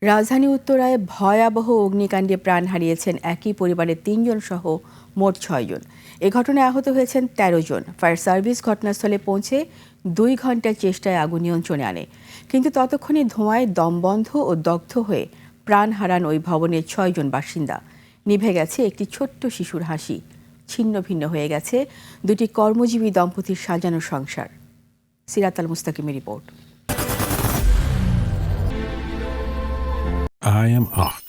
রাজধানী উত্তরায় ভয়াবহ অগ্নিকাণ্ডে প্রাণ হারিয়েছেন একই পরিবারের ৩ জন সহ মোট ৬ জন। এ ঘটনায় আহত হয়েছেন ১৩ জন। ফায়ার সার্ভিস ঘটনাস্থলে পৌঁছে ২ ঘণ্টার চেষ্টায় আগুন নিয়ন্ত্রণে আনে, কিন্তু ততক্ষণে ধোঁয়ায় দমবন্ধ ও দগ্ধ হয়ে প্রাণ হারান ওই ভবনের ৬ জন বাসিন্দা। নিভে গেছে একটি ছোট্ট শিশুর হাসি, ছিন্ন ভিন্ন হয়ে গেছে দুটি কর্মজীবী দম্পতির সাজানো সংসার। সিরাত আল মুস্তাকিমের রিপোর্ট। I am Ox.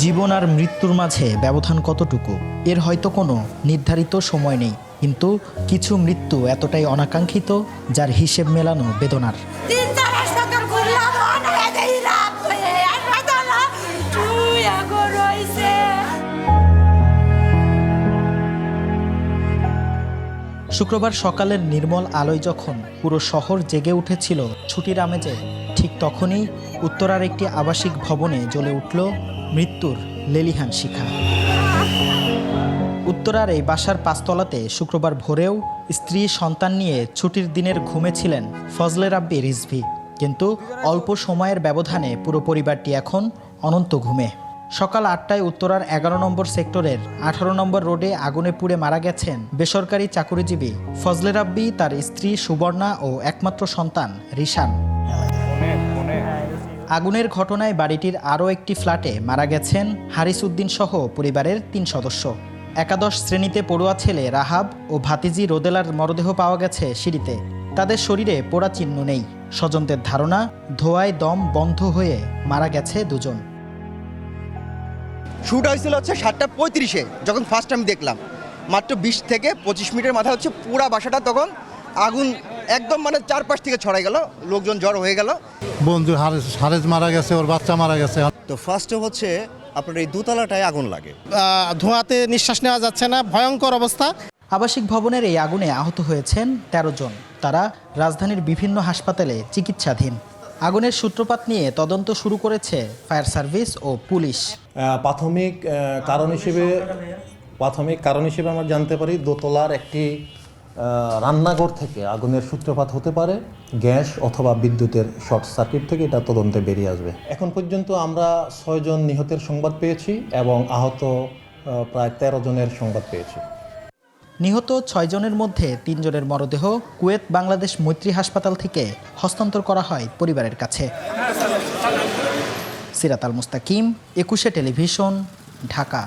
জীবন আর মৃত্যুর মাঝে ব্যবধান কতটুকু, এর হয়তো কোনো নির্ধারিত সময় নেই, কিন্তু কিছু মৃত্যু এতটাই অনাকাঙ্ক্ষিত যার হিসেব মেলানো বেদনার। শুক্রবার সকালের নির্মল আলোয় যখন পুরো শহর জেগে উঠেছিল ছুটির আমেজে, ঠিক তখনই উত্তরার একটি আবাসিক ভবনে জ্বলে উঠল মৃত্যুর লেলিহান শিখা। উত্তরার এই বাসার ৫ তলাতে শুক্রবার ভোরেও স্ত্রী সন্তান নিয়ে ছুটির দিনের ঘুমেছিলেন ফজলে রাব্বি রিজভী, কিন্তু অল্প সময়ের ব্যবধানে পুরো পরিবারটি এখন অনন্ত ঘুমে। সকাল ৮টায় উত্তরার ১১ নম্বর সেক্টরের ১৮ নম্বর রোডে আগুনে পুড়ে মারা গেছেন বেসরকারি চাকুরিজীবী ফজলে রাব্বি, তার স্ত্রী সুবর্ণা ও একমাত্র সন্তান রিশান। আগুনের ঘটনায় বাড়িটির আরও একটি ফ্ল্যাটে মারা গেছেন হারিস উদ্দিন সহ পরিবারের ৩ সদস্য। একাদশ শ্রেণীতে পড়ুয়া ছেলে রাহাব ও ভাতিজি রোদেলার মরদেহ পাওয়া গেছে সিঁড়িতে। তাদের শরীরে পোড়া চিহ্ন নেই। স্বজনদের ধারণা, ধোঁয়ায় দম বন্ধ হয়ে মারা গেছে দুজন। শুট হয়েছিল হচ্ছে ৭:৩৫-এ, যখন ফার্স্ট আমি দেখলাম। মাত্র ২০ থেকে ২৫ মিনিটের মাথায় হচ্ছে পুরা বাসাটা তখন আগুন একদম চারপাশ থেকে ছড়াই গেল, লোকজন জড়ো হয়ে গেল। বন্ধু হারেজ মারা গেছে, ওর বাচ্চা মারা গেছে। তো ফার্স্টে হচ্ছে আপনার এই দোতলাটায় আগুন লাগে, ধোঁয়াতে নিঃশ্বাস নেওয়া যাচ্ছে না, ভয়ঙ্কর অবস্থা। আবাসিক ভবনের এই আগুনে আহত হয়েছেন ১৩ জন। তারা রাজধানীর বিভিন্ন হাসপাতালে চিকিৎসাধীন। আগুনের সূত্রপাত নিয়ে তদন্ত শুরু করেছে ফায়ার সার্ভিস ও পুলিশ। প্রাথমিক কারণ হিসেবে আমরা জানতে পারি দোতলার একটি রান্নাঘর থেকে আগুনের সূত্রপাত হতে পারে, গ্যাস অথবা বিদ্যুতের শর্ট সার্কিট থেকে এটা তদন্তে বেরিয়ে আসবে। এখন পর্যন্ত আমরা ৬ জন নিহতের সংবাদ পেয়েছি এবং আহত প্রায় ১৩ জনের সংবাদ পেয়েছি। নিহত ৬ জনের মধ্যে ৩ জনের মরদেহ কুয়েত বাংলাদেশ মৈত্রী হাসপাতাল থেকে হস্তান্তর করা হয় পরিবারের কাছে। সিরাত আল মুস্তাকিম, ২১শে টেলিভিশন, ঢাকা।